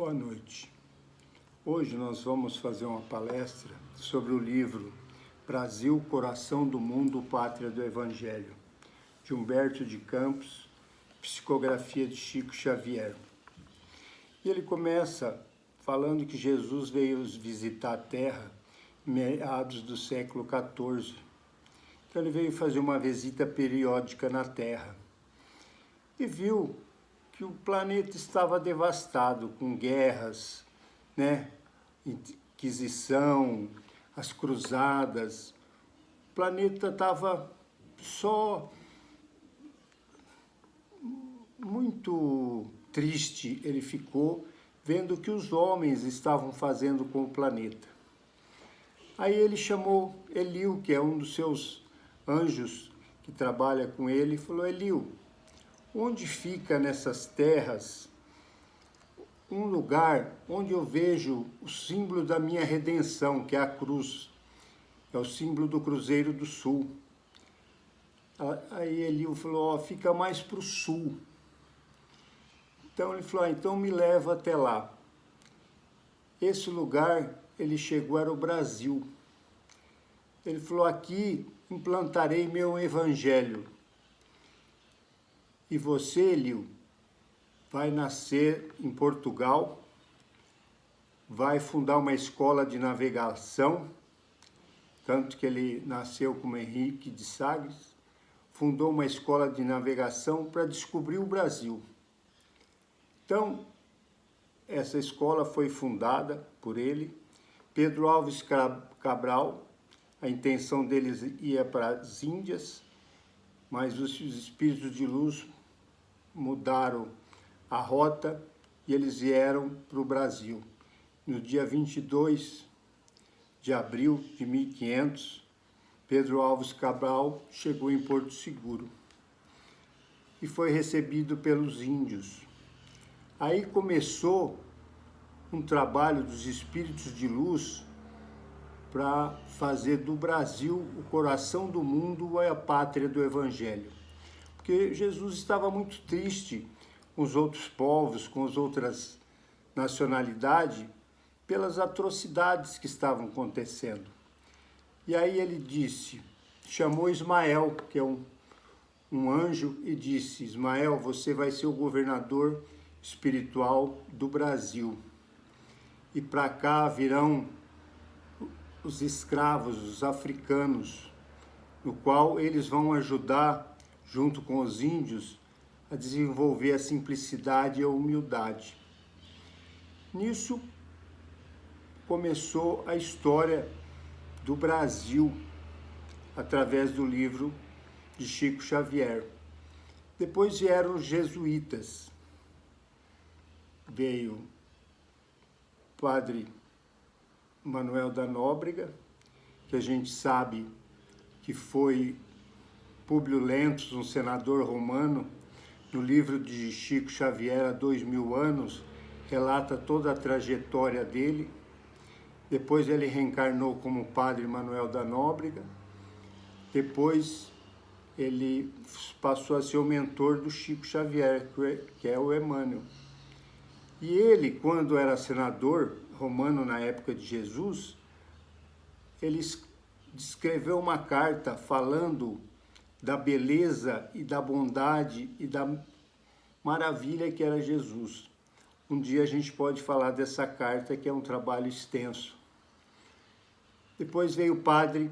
Boa noite. Hoje nós vamos fazer uma palestra sobre o livro Brasil, Coração do Mundo, Pátria do Evangelho, de Humberto de Campos, psicografia de Chico Xavier. E ele começa falando que Jesus veio visitar a Terra em meados do século XIV. Então ele veio fazer uma visita periódica na Terra e viu que o planeta estava devastado, com guerras, Inquisição, as cruzadas. O planeta estava só muito triste, ele ficou vendo o que os homens estavam fazendo com o planeta. Aí ele chamou Eliu, que é um dos seus anjos que trabalha com ele, e falou: Eliu, onde fica nessas terras um lugar onde eu vejo o símbolo da minha redenção, que é a cruz, é o símbolo do Cruzeiro do Sul. Aí Eliu falou: fica mais para o sul. Então ele falou: então me leva até lá. Esse lugar, ele chegou, era o Brasil. Ele falou: aqui implantarei meu evangelho. E você, Eliu, vai nascer em Portugal, vai fundar uma escola de navegação, tanto que ele nasceu como Henrique de Sagres, fundou uma escola de navegação para descobrir o Brasil. Então, essa escola foi fundada por ele. Pedro Álvares Cabral, a intenção deles ia para as Índias, mas os espíritos de luz mudaram a rota e eles vieram para o Brasil. No dia 22 de abril de 1500, Pedro Álvares Cabral chegou em Porto Seguro e foi recebido pelos índios. Aí começou um trabalho dos espíritos de luz para fazer do Brasil o coração do mundo e a pátria do Evangelho. Porque Jesus estava muito triste com os outros povos, com as outras nacionalidades, pelas atrocidades que estavam acontecendo. E aí ele disse, chamou Ismael, que é um anjo, e disse: Ismael, você vai ser o governador espiritual do Brasil. E para cá virão os escravos, os africanos, no qual eles vão ajudar, junto com os índios, a desenvolver a simplicidade e a humildade. Nisso começou a história do Brasil, através do livro de Chico Xavier. Depois vieram os jesuítas. Veio o padre Manuel da Nóbrega, que a gente sabe que foi Públio Lentulus, um senador romano. No livro de Chico Xavier, há 2000 anos, relata toda a trajetória dele. Depois ele reencarnou como padre Manuel da Nóbrega. Depois ele passou a ser o mentor do Chico Xavier, que é o Emmanuel. E ele, quando era senador romano na época de Jesus, ele escreveu uma carta falando da beleza e da bondade e da maravilha que era Jesus. Um dia a gente pode falar dessa carta, que é um trabalho extenso. Depois veio o padre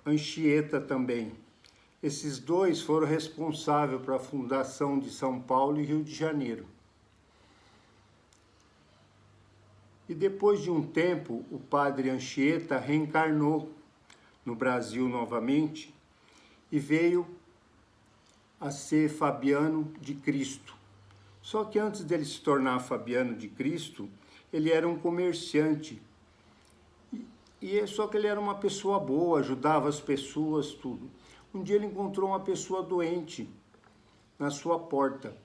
Anchieta também. Esses dois foram responsáveis para a fundação de São Paulo e Rio de Janeiro. E depois de um tempo, o padre Anchieta reencarnou no Brasil novamente e veio a ser Fabiano de Cristo. Só que antes dele se tornar Fabiano de Cristo, ele era um comerciante. Só que ele era uma pessoa boa, ajudava as pessoas, tudo. Um dia ele encontrou uma pessoa doente na sua porta.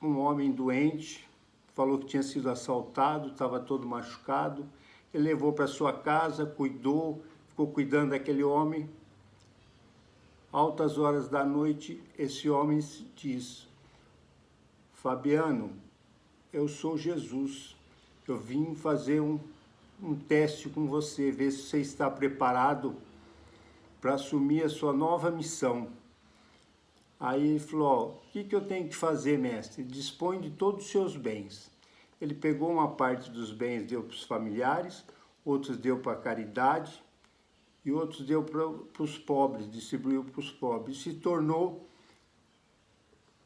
Um homem doente, falou que tinha sido assaltado, estava todo machucado. Ele levou para sua casa, cuidou, ficou cuidando daquele homem. Altas horas da noite, esse homem diz: Fabiano, eu sou Jesus, eu vim fazer um teste com você, ver se você está preparado para assumir a sua nova missão. Aí ele falou, ó, o que eu tenho que fazer, mestre? Dispõe de todos os seus bens. Ele pegou uma parte dos bens, deu para os familiares, outros deu para a caridade e outros deu para os pobres, distribuiu para os pobres. Se tornou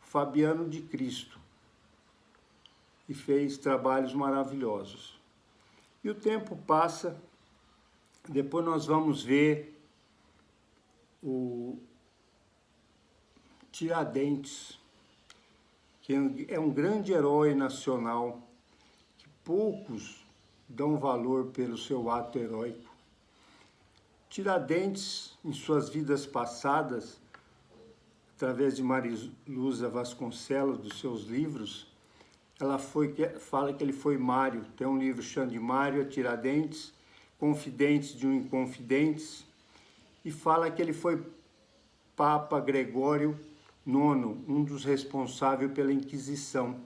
Fabiano de Cristo e fez trabalhos maravilhosos. E o tempo passa, depois nós vamos ver o Tiradentes, que é um grande herói nacional, que poucos dão valor pelo seu ato heróico. Tiradentes, em suas vidas passadas, através de Mariluza Vasconcelos, dos seus livros, ela fala que ele foi Mário. Tem um livro chamado de Mário a Tiradentes, Confidentes de um Inconfidentes, e fala que ele foi Papa Gregório IX, um dos responsáveis pela Inquisição.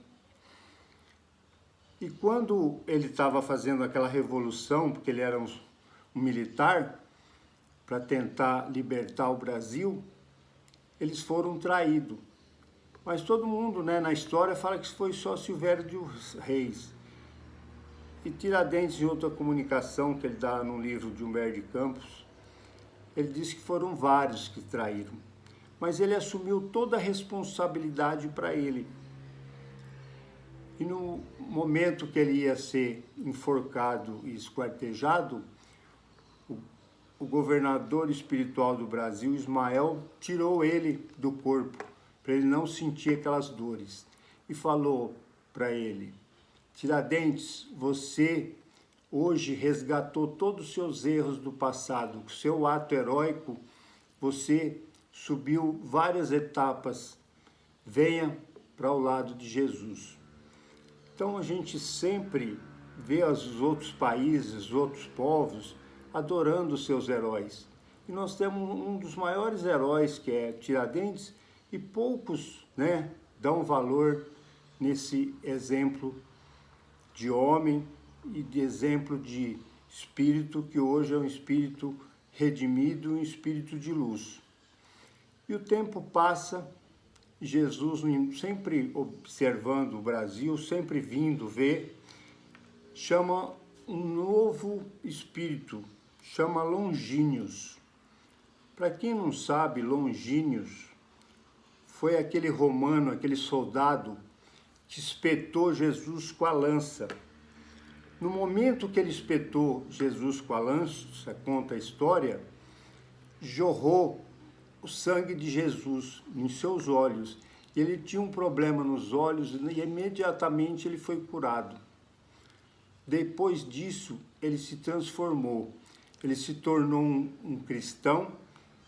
E quando ele estava fazendo aquela revolução, porque ele era um militar, para tentar libertar o Brasil, eles foram traídos. Mas todo mundo, né, na história fala que foi só Silvério de Reis. E Tiradentes, em outra comunicação que ele dá no livro de Humberto de Campos, ele diz que foram vários que traíram. Mas ele assumiu toda a responsabilidade para ele. E no momento que ele ia ser enforcado e esquartejado, o governador espiritual do Brasil, Ismael, tirou ele do corpo, para ele não sentir aquelas dores. E falou para ele, Tiradentes, você hoje resgatou todos os seus erros do passado. Com seu ato heróico, você subiu várias etapas. Venha para o lado de Jesus. Então a gente sempre vê os outros países, os outros povos, adorando os seus heróis. E nós temos um dos maiores heróis, que é Tiradentes, e poucos, né, dão valor nesse exemplo de homem e de exemplo de espírito, que hoje é um espírito redimido, um espírito de luz. E o tempo passa, Jesus, sempre observando o Brasil, sempre vindo ver, chama um novo espírito, chama Longínquos. Para quem não sabe, Longínquos foi aquele romano, aquele soldado que espetou Jesus com a lança. No momento que ele espetou Jesus com a lança, conta a história, jorrou o sangue de Jesus em seus olhos. Ele tinha um problema nos olhos e imediatamente ele foi curado. Depois disso, ele se transformou. Ele se tornou um cristão,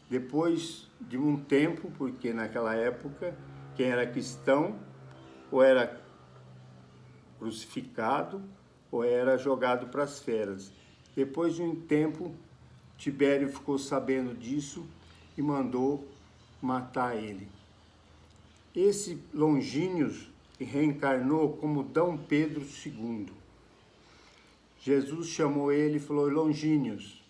depois de um tempo, porque naquela época, quem era cristão ou era crucificado ou era jogado para as feras. Depois de um tempo, Tibério ficou sabendo disso e mandou matar ele. Esse Longínquos reencarnou como D. Pedro II. Jesus chamou ele e falou, Longínquos.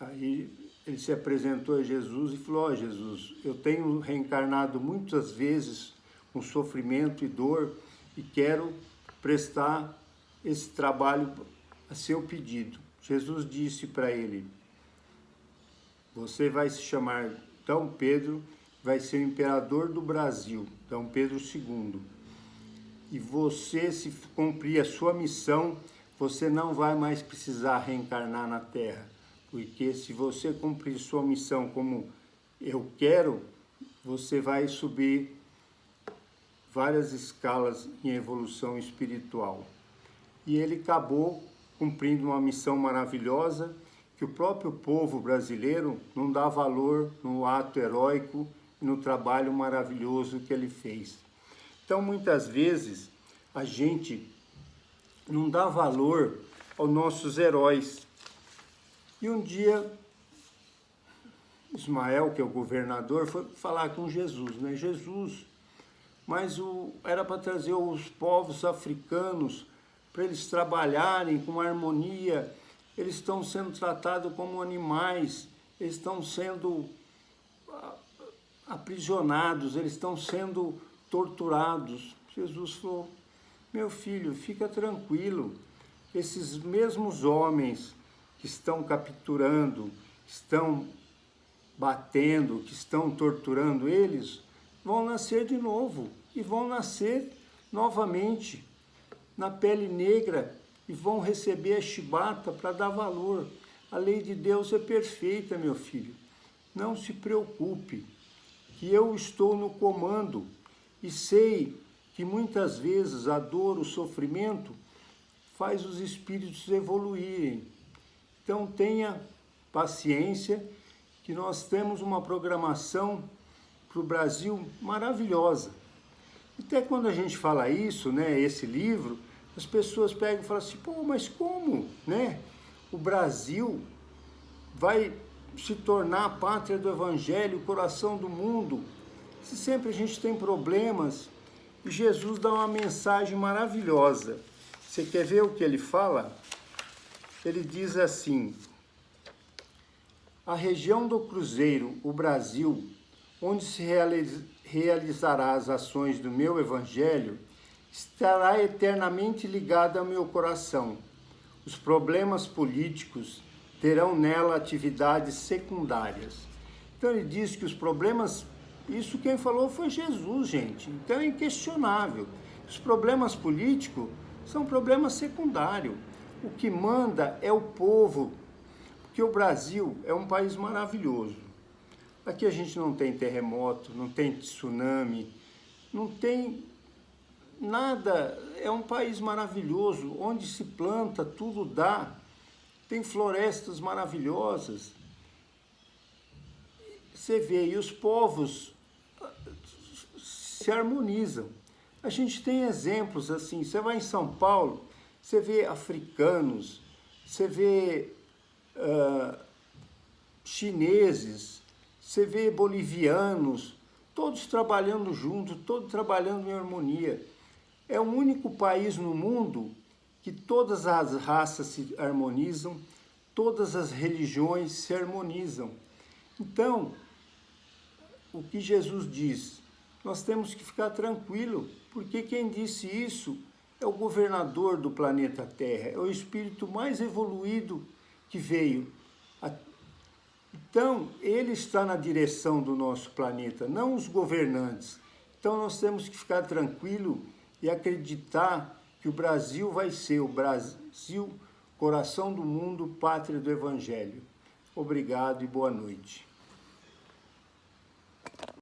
Aí ele se apresentou a Jesus e falou, ó Jesus, eu tenho reencarnado muitas vezes com sofrimento e dor e quero prestar esse trabalho a seu pedido. Jesus disse para ele, você vai se chamar D. Pedro, vai ser o imperador do Brasil, D. Pedro II. E você, se cumprir a sua missão, você não vai mais precisar reencarnar na Terra. Porque se você cumprir sua missão como eu quero, você vai subir várias escalas em evolução espiritual. E ele acabou cumprindo uma missão maravilhosa, que o próprio povo brasileiro não dá valor no ato heróico e no trabalho maravilhoso que ele fez. Então, muitas vezes, a gente não dá valor aos nossos heróis. E um dia, Ismael, que é o governador, foi falar com Jesus, né? Jesus, mas era para trazer os povos africanos, para eles trabalharem com harmonia. Eles estão sendo tratados como animais, eles estão sendo aprisionados, eles estão sendo torturados. Jesus falou, meu filho, fica tranquilo, esses mesmos homens que estão capturando, estão batendo, que estão torturando eles, vão nascer de novo e vão nascer novamente na pele negra e vão receber a chibata para dar valor. A lei de Deus é perfeita, meu filho. Não se preocupe, que eu estou no comando e sei que muitas vezes a dor, o sofrimento, faz os espíritos evoluírem. Então tenha paciência, que nós temos uma programação para o Brasil maravilhosa. Até quando a gente fala isso, né, esse livro, as pessoas pegam e falam assim, pô, mas como, né? O Brasil vai se tornar a pátria do Evangelho, o coração do mundo, se sempre a gente tem problemas. E Jesus dá uma mensagem maravilhosa. Você quer ver o que ele fala? Ele diz assim, a região do Cruzeiro, o Brasil, onde se realizará as ações do meu Evangelho, estará eternamente ligada ao meu coração. Os problemas políticos terão nela atividades secundárias. Então ele diz que os problemas, isso quem falou foi Jesus, gente. Então é inquestionável. Os problemas políticos são problemas secundários. O que manda é o povo, porque o Brasil é um país maravilhoso. Aqui a gente não tem terremoto, não tem tsunami, não tem nada. É um país maravilhoso, onde se planta, tudo dá. Tem florestas maravilhosas. Você vê, e os povos se harmonizam. A gente tem exemplos assim, você vai em São Paulo, você vê africanos, você vê chineses, você vê bolivianos, todos trabalhando juntos, todos trabalhando em harmonia. É o único país no mundo que todas as raças se harmonizam, todas as religiões se harmonizam. Então, o que Jesus diz? Nós temos que ficar tranquilo, porque quem disse isso é o governador do planeta Terra, é o espírito mais evoluído que veio. Então, ele está na direção do nosso planeta, não os governantes. Então, nós temos que ficar tranquilo e acreditar que o Brasil vai ser o Brasil, coração do mundo, pátria do Evangelho. Obrigado e boa noite.